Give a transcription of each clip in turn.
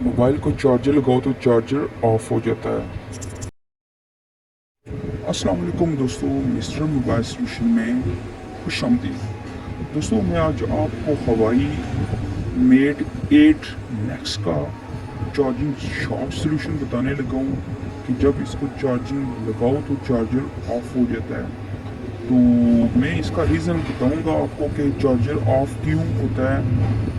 Mobile को charger लगाओ तो चार्जर ऑफ हो जाता है। अस्सलाम वालेकुम दोस्तों, मिस्टर मोबाइल सोल्यूशन में खुशामदीद। दोस्तों मैं आज आपको हवाई मेट 8 मैक्स का चार्जिंग शॉर्ट सोल्यूशन बताने लगा हूँ कि जब इसको चार्जिंग लगाओ तो चार्जर ऑफ हो जाता है। तो मैं इसका रीज़न बताऊंगा आपको कि चार्जर ऑफ क्यों होता है।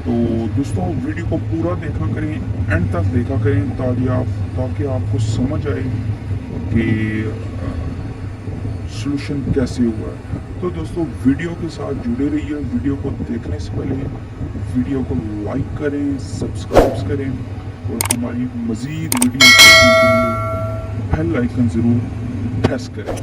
तो दोस्तों वीडियो को पूरा देखा करें, एंड तक देखा करें ताकि आपको समझ आए कि सॉल्यूशन कैसे हुआ है। तो दोस्तों वीडियो के साथ जुड़े रहिए। वीडियो को देखने से पहले वीडियो को लाइक करें, सब्सक्राइब करें और हमारी मज़ीद वीडियो देखने के लिए बेल आइकन ज़रूर प्रेस करें।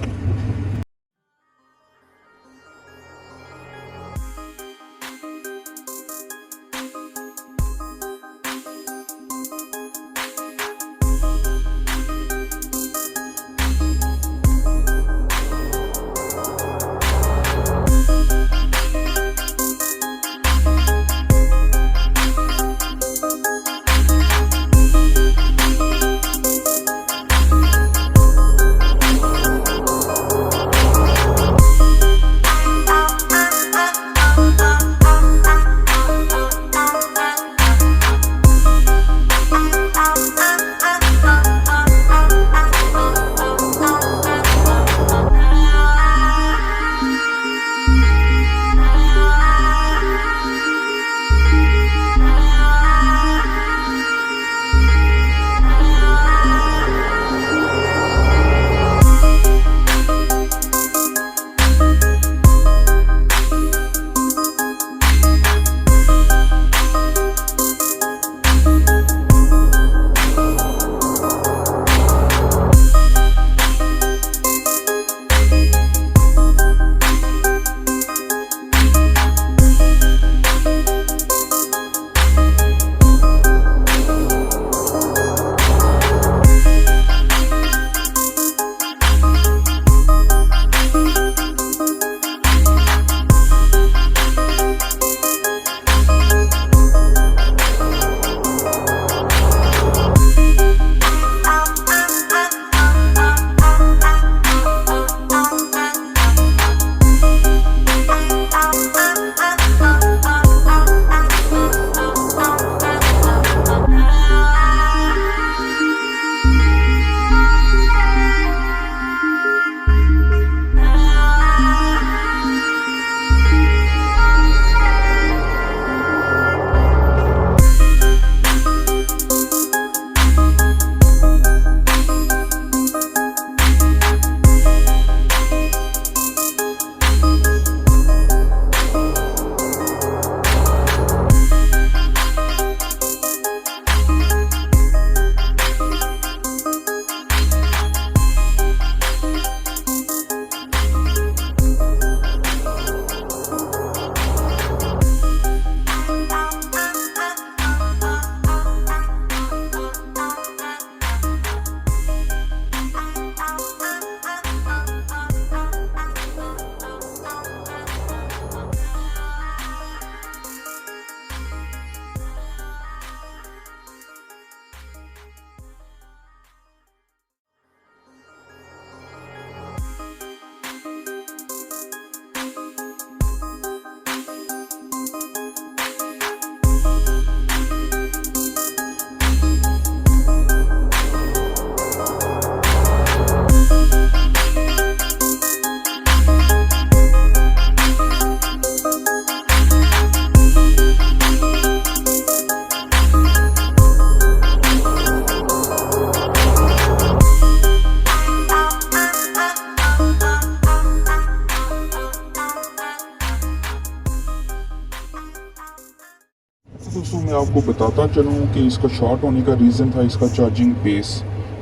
दोस्तों मैं आपको बताता चलूँ कि इसका शॉर्ट होने का रीज़न था इसका चार्जिंग बेस,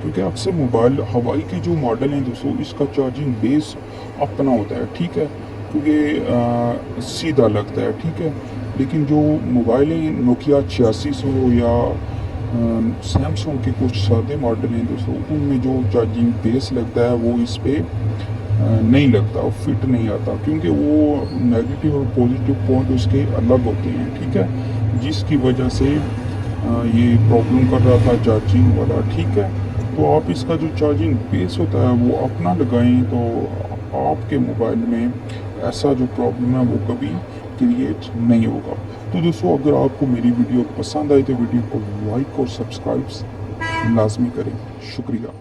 क्योंकि अक्सर मोबाइल हवाई के जो मॉडल हैं दोस्तों इसका चार्जिंग बेस अपना होता है, ठीक है, क्योंकि सीधा लगता है, ठीक है। लेकिन जो मोबाइल हैं नोकिया 8600 या सैमसंग के कुछ सादे मॉडल हैं दोस्तों, उनमें जो चार्जिंग बेस लगता है वो इस पर नहीं लगता, वो फिट नहीं आता, क्योंकि वो नेगेटिव और पॉजिटिव पॉइंट उसके अलग होते हैं, ठीक है, जिसकी वजह से ये प्रॉब्लम कर रहा था चार्जिंग वाला, ठीक है। तो आप इसका जो चार्जिंग बेस होता है वो अपना लगाएं, तो आपके मोबाइल में ऐसा जो प्रॉब्लम है वो कभी क्रिएट नहीं होगा। तो दोस्तों, अगर आपको मेरी वीडियो पसंद आई तो वीडियो को लाइक और सब्सक्राइब लाजमी करें। शुक्रिया।